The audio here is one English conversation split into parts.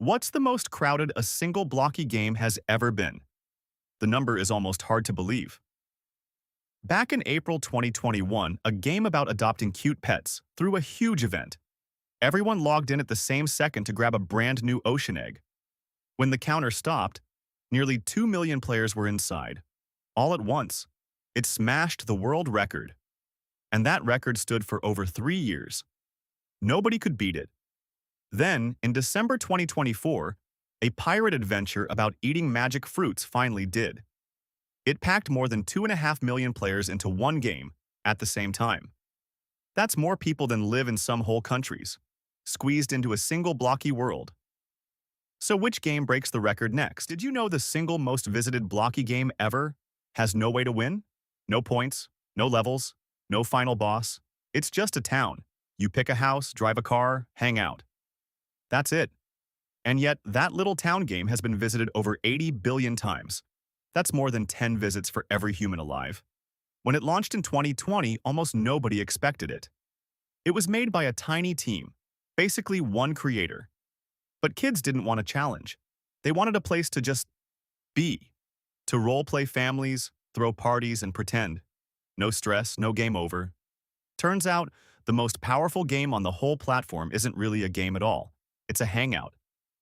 What's the most crowded a single Blocky game has ever been? The number is almost hard to believe. Back in April 2021, a game about adopting cute pets threw a huge event. Everyone logged in at the same second to grab a brand new ocean egg. When the counter stopped, nearly 2 million players were inside. All at once, it smashed the world record. And that record stood for over 3 years. Nobody could beat it. Then, in December 2024, a pirate adventure about eating magic fruits finally did. It packed more than 2.5 million players into one game at the same time. That's more people than live in some whole countries, squeezed into a single blocky world. So which game breaks the record next? Did you know the single most visited blocky game ever has no way to win? No points, no levels, no final boss. It's just a town. You pick a house, drive a car, hang out. That's it. And yet, that little town game has been visited over 80 billion times. That's more than 10 visits for every human alive. When it launched in 2020, almost nobody expected it. It was made by a tiny team, basically one creator. But kids didn't want a challenge. They wanted a place to just be, to role-play families, throw parties, and pretend. No stress, no game over. Turns out, the most powerful game on the whole platform isn't really a game at all. It's a hangout.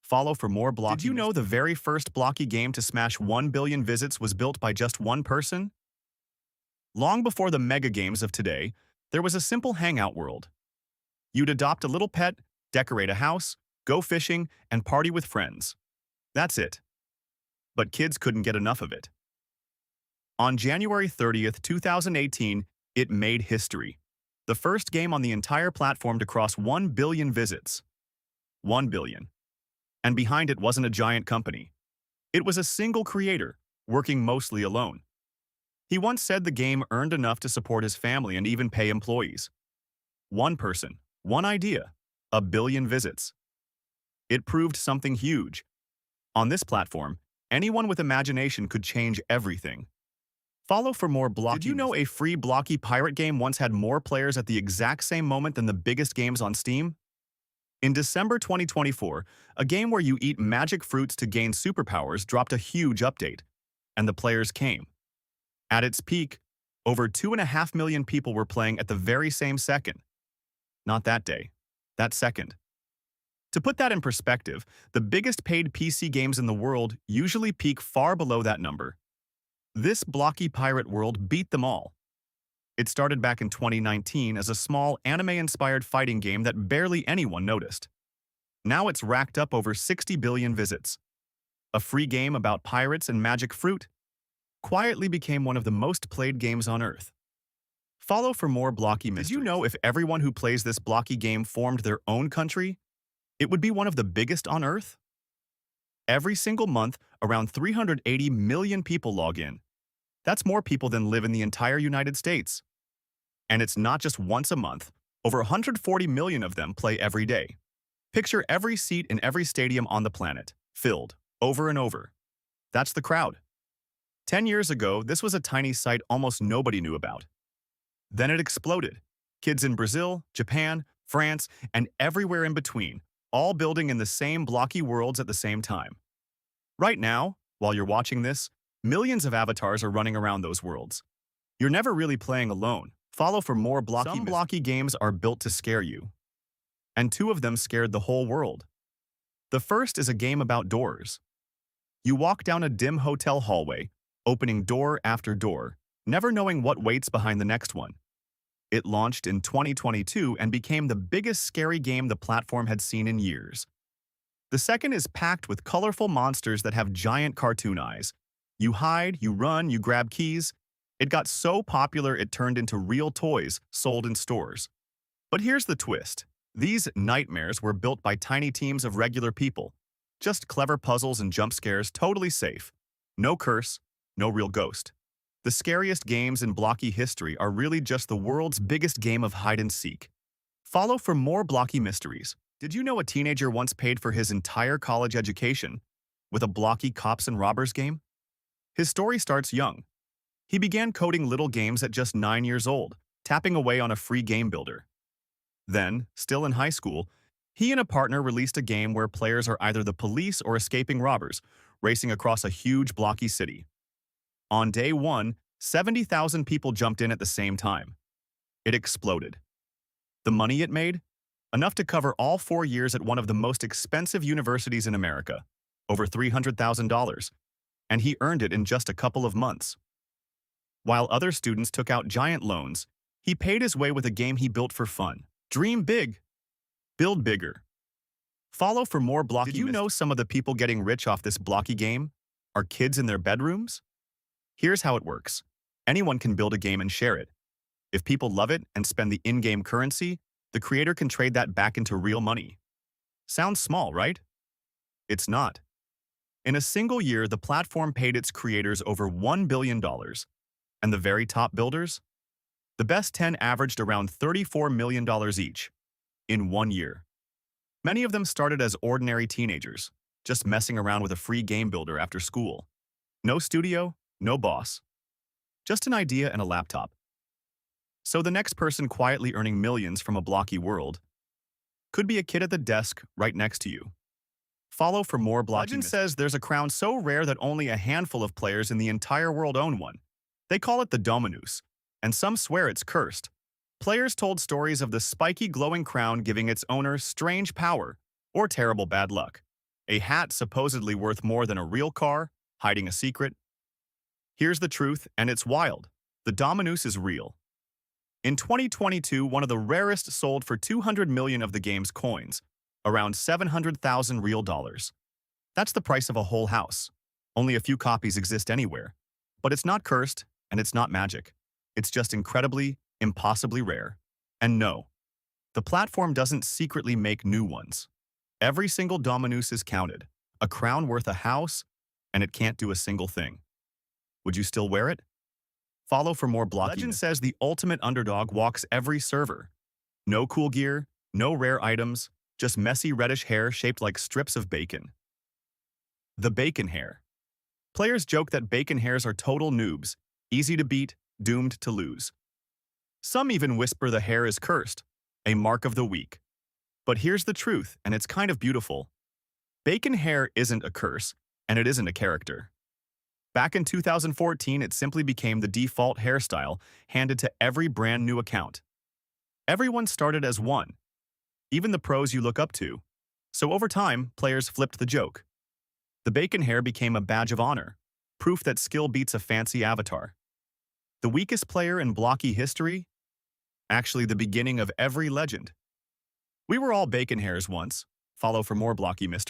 Follow for more Blocky. Did you know the very first Blocky game to smash 1 billion visits was built by just one person? Long before the mega games of today, there was a simple hangout world. You'd adopt a little pet, decorate a house, go fishing, and party with friends. That's it. But kids couldn't get enough of it. On January 30th, 2018, it made history. The first game on the entire platform to cross 1 billion visits. 1 billion. And behind it wasn't a giant company. It was a single creator, working mostly alone. He once said the game earned enough to support his family and even pay employees. One person, one idea, 1 billion visits. It proved something huge. On this platform, anyone with imagination could change everything. Follow for more Blocky. Did you know a free Blocky pirate game once had more players at the exact same moment than the biggest games on Steam? In December 2024, a game where you eat magic fruits to gain superpowers dropped a huge update, and the players came. At its peak, over 2.5 million people were playing at the very same second. Not that day, that second. To put that in perspective, the biggest paid PC games in the world usually peak far below that number. This Blocky pirate world beat them all. It started back in 2019 as a small anime-inspired fighting game that barely anyone noticed. Now it's racked up over 60 billion visits. A free game about pirates and magic fruit quietly became one of the most played games on Earth. Follow for more Blocky mysteries. Did you know if everyone who plays this Blocky game formed their own country, it would be one of the biggest on Earth? Every single month, around 380 million people log in. That's more people than live in the entire United States. And it's not just once a month. Over 140 million of them play every day. Picture every seat in every stadium on the planet, filled, over and over. That's the crowd. 10 years ago, this was a tiny site almost nobody knew about. Then it exploded. Kids in Brazil, Japan, France, and everywhere in between, all building in the same Blocky worlds at the same time. Right now, while you're watching this, millions of avatars are running around those worlds. You're never really playing alone. Follow for more Blocky. Some Blocky games are built to scare you. And 2 of them scared the whole world. The first is a game about doors. You walk down a dim hotel hallway, opening door after door, never knowing what waits behind the next one. It launched in 2022 and became the biggest scary game the platform had seen in years. The second is packed with colorful monsters that have giant cartoon eyes. You hide, you run, you grab keys. It got so popular it turned into real toys sold in stores. But here's the twist. These nightmares were built by tiny teams of regular people. Just clever puzzles and jump scares, totally safe. No curse, no real ghost. The scariest games in Blocky history are really just the world's biggest game of hide-and-seek. Follow for more Blocky mysteries. Did you know a teenager once paid for his entire college education with a Blocky cops and robbers game? His story starts young. He began coding little games at just 9 years old, tapping away on a free game builder. Then, still in high school, He and a partner released a game where players are either the police or escaping robbers, racing across a huge blocky city. On day one, 70,000 people jumped in at the same time. It exploded. The money it made? Enough to cover all 4 years at one of the most expensive universities in America, over $300,000, and he earned it in just a couple of months. While other students took out giant loans, he paid his way with a game he built for fun. Dream big, build bigger. Follow for more Blocky. Did you know some of the people getting rich off this Blocky game are kids in their bedrooms? Here's how it works. Anyone can build a game and share it. If people love it and spend the in-game currency, the creator can trade that back into real money. Sounds small, right? It's not. In a single year, the platform paid its creators over $1 billion. And the very top builders? The best 10 averaged around $34 million each, in 1 year. Many of them started as ordinary teenagers, just messing around with a free game builder after school. No studio, no boss. Just an idea and a laptop. So the next person quietly earning millions from a blocky world could be a kid at the desk right next to you. Follow for more Blocky. Legend says there's a crown so rare that only a handful of players in the entire world own one. They call it the Dominus, and some swear it's cursed. Players told stories of the spiky glowing crown giving its owner strange power or terrible bad luck. A hat supposedly worth more than a real car, hiding a secret. Here's the truth, and it's wild. The Dominus is real. In 2022, one of the rarest sold for 200 million of the game's coins, around 700,000 real dollars. That's the price of a whole house. Only a few copies exist anywhere. But it's not cursed, and it's not magic. It's just incredibly, impossibly rare. And no, the platform doesn't secretly make new ones. Every single Dominus is counted, a crown worth a house, and it can't do a single thing. Would you still wear it? Follow for more Blocky. Legend says the ultimate underdog walks every server. No cool gear, no rare items, just messy reddish hair shaped like strips of bacon. The bacon hair. Players joke that bacon hairs are total noobs, easy to beat, doomed to lose. Some even whisper the hair is cursed, a mark of the weak. But here's the truth, and it's kind of beautiful. Bacon hair isn't a curse, and it isn't a character. Back in 2014, it simply became the default hairstyle handed to every brand new account. Everyone started as one, even the pros you look up to. So over time, players flipped the joke. The bacon hair became a badge of honor, proof that skill beats a fancy avatar. The weakest player in Blocky history? Actually, the beginning of every legend. We were all bacon hairs once. Follow for more Blocky mysteries.